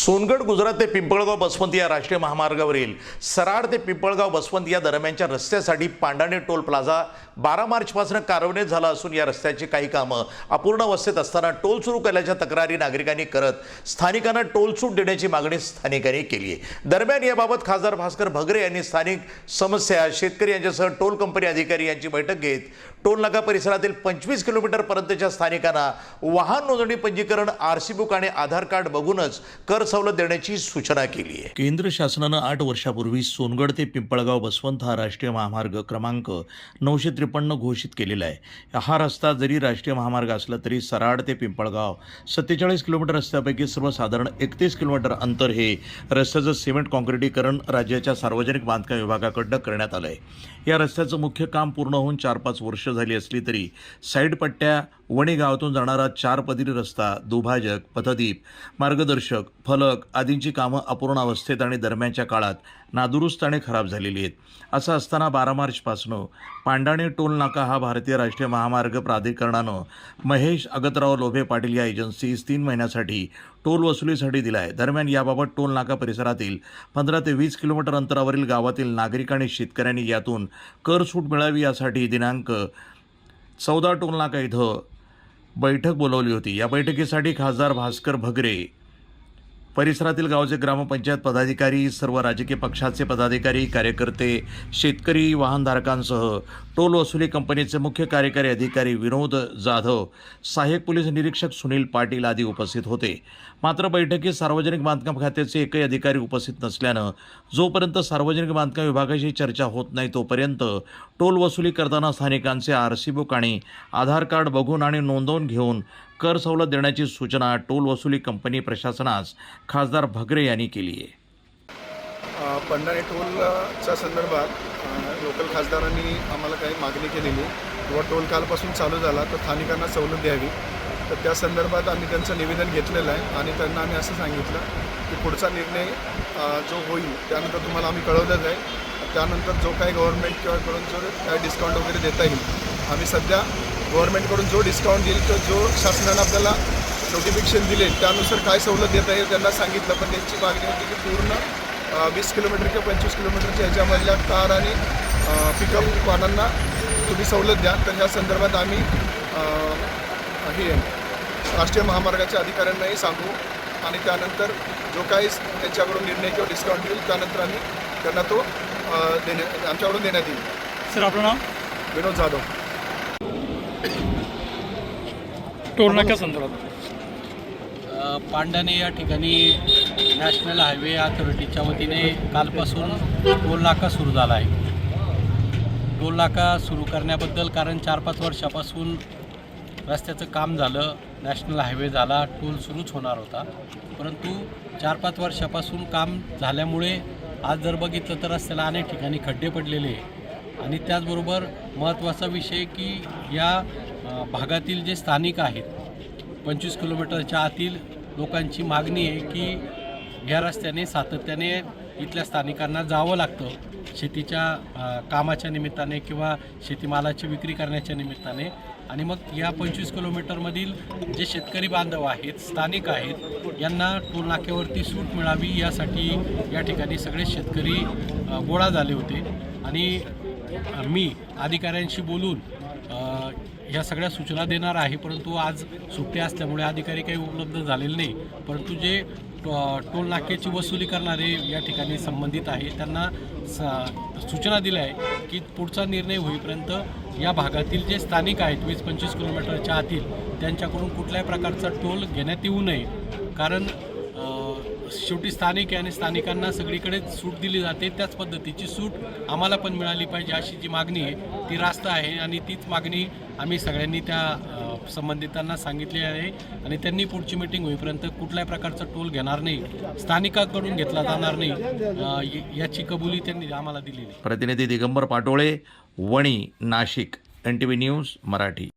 सोनगड गुजरात ते पिंपळगाव बसवंत या राष्ट्रीय महामार्गावरील सराड ते पिंपळगाव बसवंत या दरम्यानच्या रस्त्यासाठी पांडाणे टोल प्लाझा 12 मार्चपासून कार्यान्वित झाला असून या रस्त्याची काही कामं अपूर्ण अवस्थेत असताना टोल सुरू केल्याच्या तक्रारी नागरिकांनी करत स्थानिकांना टोल सूट देण्याची मागणी स्थानिकांनी केली आहे। दरम्यान याबाबत खासदार भास्कर भगरे यांनी स्थानिक समस्या, शेतकरी यांच्यासह टोल कंपनी अधिकारी यांची बैठक घेत टोल नाका परिसरातील 25 किलोमीटर पर्यंतच्या स्थानिकांना वाहन नोंदणी पंजीकरण, आरसी बुक आणि आधार कार्ड बघूनच कर सवलत देण्याची सूचना केली आहे। केंद्र शासनानं 8 वर्षापूर्वी सोनगड ते पिंपळगाव बसवंत हा राष्ट्रीय महामार्ग क्रमांक 953 घोषित केलेला आहे। हा रस्ता जरी राष्ट्रीय महामार्ग असला तरी सराड ते पिंपळगाव 47 किलोमीटर रस्त्यापैकी सर्वसाधारण 31 किलोमीटर अंतर हे रस्त्याचं सिमेंट काँक्रिटीकरण राज्याच्या सार्वजनिक बांधकाम विभागाकडून करण्यात आलं आहे। या रस्त्याचं मुख्य काम पूर्ण होऊन 4-5 वर्ष झाली असली तरी साईड पट्ट्या, वणी गावातून जाणारा 4 पदरी रस्ता, दुभाजक, पथदीप, मार्गदर्शक, फलक आदींची कामं अपूर्ण अवस्थेत आणि दरम्यानच्या काळात नादुरुस्त आणि खराब झालेली आहेत। असं असताना 12 मार्चपासून पांडाणे टोल नाका हा भारतीय राष्ट्रीय महामार्ग प्राधिकरणानं महेश अगतराव लोभे पाटील या एजन्सीस 3 महिन्यासाठी टोल वसुलीसाठी दिला आहे। दरम्यान याबाबत टोल नाका परिसरातील 15 ते 20 किलोमीटर अंतरावरील गावातील नागरिक आणि शेतकऱ्यांनी यातून कर सूट मिळावी यासाठी दिनांक 14 टोल नाका इथं बैठक बोलावली होती। या बैठकीसाठी खासदार भास्कर भगरे, परिसरातील गावचे ग्रामपंचायत पदाधिकारी, सर्व राजकीय पक्षाचे पदाधिकारी, कार्यकर्ते, शेतकरी, वाहनधारकांसह टोल वसुली कंपनीचे मुख्य कार्यकारी अधिकारी विनोद जाधव, सहाय्यक पोलीस निरीक्षक सुनील पाटील आदी उपस्थित होते। मात्र बैठकीत सार्वजनिक बांधकाम खात्याचे एकही अधिकारी उपस्थित नसल्यानं जोपर्यंत सार्वजनिक बांधकाम विभागाशी चर्चा होत नाही तोपर्यंत टोल वसुली करताना स्थानिकांचे आरसी बुक आणि आधार कार्ड बघून आणि नोंदवून घेऊन कर सवलत देण्याची सूचना टोल वसुली कंपनी प्रशासनास खासदार भगरे यांनी केली आहे। पांडाणे टोलच्या संदर्भात लोकल खासदारांनी आम्हाला काही मागणी केलेली किंवा टोल कालपासून चालू झाला तर स्थानिकांना सवलत द्यावी, तर त्या संदर्भात आम्ही त्यांचं निवेदन घेतलेलं आहे आणि त्यांना आम्ही असं सांगितलं की पुढचा निर्णय जो होईल त्यानंतर तुम्हाला आम्ही कळवलंच आहे। त्यानंतर जो काही गव्हर्नमेंटकडून जो काय डिस्काउंट वगैरे देता येईल, आम्ही सध्या गव्हर्नमेंटकडून जो डिस्काउंट देईल तर जो शासनानं आपल्याला नोटिफिकेशन दिले त्यानुसार काय सवलत देता येईल त्यांना सांगितलं। पण त्यांची मागणी होती की पूर्ण 20 किलोमीटर किंवा 25 किलोमीटरच्या ह्याच्यामधल्या कार आणि पिकअप वाहनांना तुम्ही सवलत द्या। तर ह्या संदर्भात आम्ही हे राष्ट्रीय महामार्गाच्या अधिकाऱ्यांनाही सांगू आणि त्यानंतर जो काही त्यांच्याकडून निर्णय किंवा डिस्काउंट येईल त्यानंतर आम्ही त्यांना तो आमच्याकडून देण्यात येईल। सर, आपलं नाव? विनोद जाधव। टोल नाक्या संदर्भात पांडाणे या ठिकाणी नॅशनल हायवे अथॉरिटीच्या वतीने कालपासून टोल नाका सुरू झाला आहे। टोल नाका सुरू करण्याबद्दल कारण 4-5 वर्षापासून रस्त्याचं काम झालं, नॅशनल हायवे झाला, टोल सुरूच होणार होता, परंतु 4-5 वर्षापासून काम झाल्यामुळे आज जर बघितलं तर रस्त्याला अनेक ठिकाणी खड्डे पडलेले आहे। आणि त्याचबरोबर महत्त्वाचा विषय की या भागातील जे स्थानिक आहेत 25 किलोमीटरच्या आतील लोकांची मागणी आहे की या रस्त्याने सातत्याने इथल्या स्थानिकांना जावं लागतं शेतीच्या कामाच्या निमित्ताने किंवा शेतीमालाची विक्री करण्याच्या निमित्ताने। आणि मग या 25 किलोमीटरमधील जे शेतकरी बांधव आहेत, स्थानिक आहेत, यांना टोल नाक्यावरती सूट मिळावी यासाठी या ठिकाणी सगळे शेतकरी गोळा झाले होते। आणि मी अधिकाऱ्यांशी बोलून ह्या सगळ्या सूचना देणार आहे, परंतु आज सुट्टी असल्यामुळे अधिकारी काही उपलब्ध झालेले नाही। परंतु जे टोल नाक्याची वसुली करणारे या ठिकाणी संबंधित आहे त्यांना सूचना दिल्या आहे की पुढचा निर्णय होईपर्यंत या भागातील जे स्थानिक आहेत 20-25 किलोमीटरच्या आतील त्यांच्याकडून कुठल्याही प्रकारचा टोल घेण्यात येऊ नये। कारण शेवटी स्थानिक आहे आणि स्थानिकांना सगळीकडे सूट दिली जाते, त्याच पद्धतीची सूट आम्हाला पण मिळाली पाहिजे अशी जी मागणी आहे ती रास्त आहे। आणि तीच मागणी आम्ही सगळ्यांनी त्या संबंधितांना सांगितली आहे आणि त्यांनी पुढची मीटिंग होईपर्यंत कुठल्याही प्रकारचा टोल घेणार नाही, स्थानिकांकडून घेतला जाणार नाही याची कबुली त्यांनी आम्हाला दिलेली। प्रतिनिधी दिगंबर पाटोळे, वणी, नाशिक, NTV न्यूज मराठी।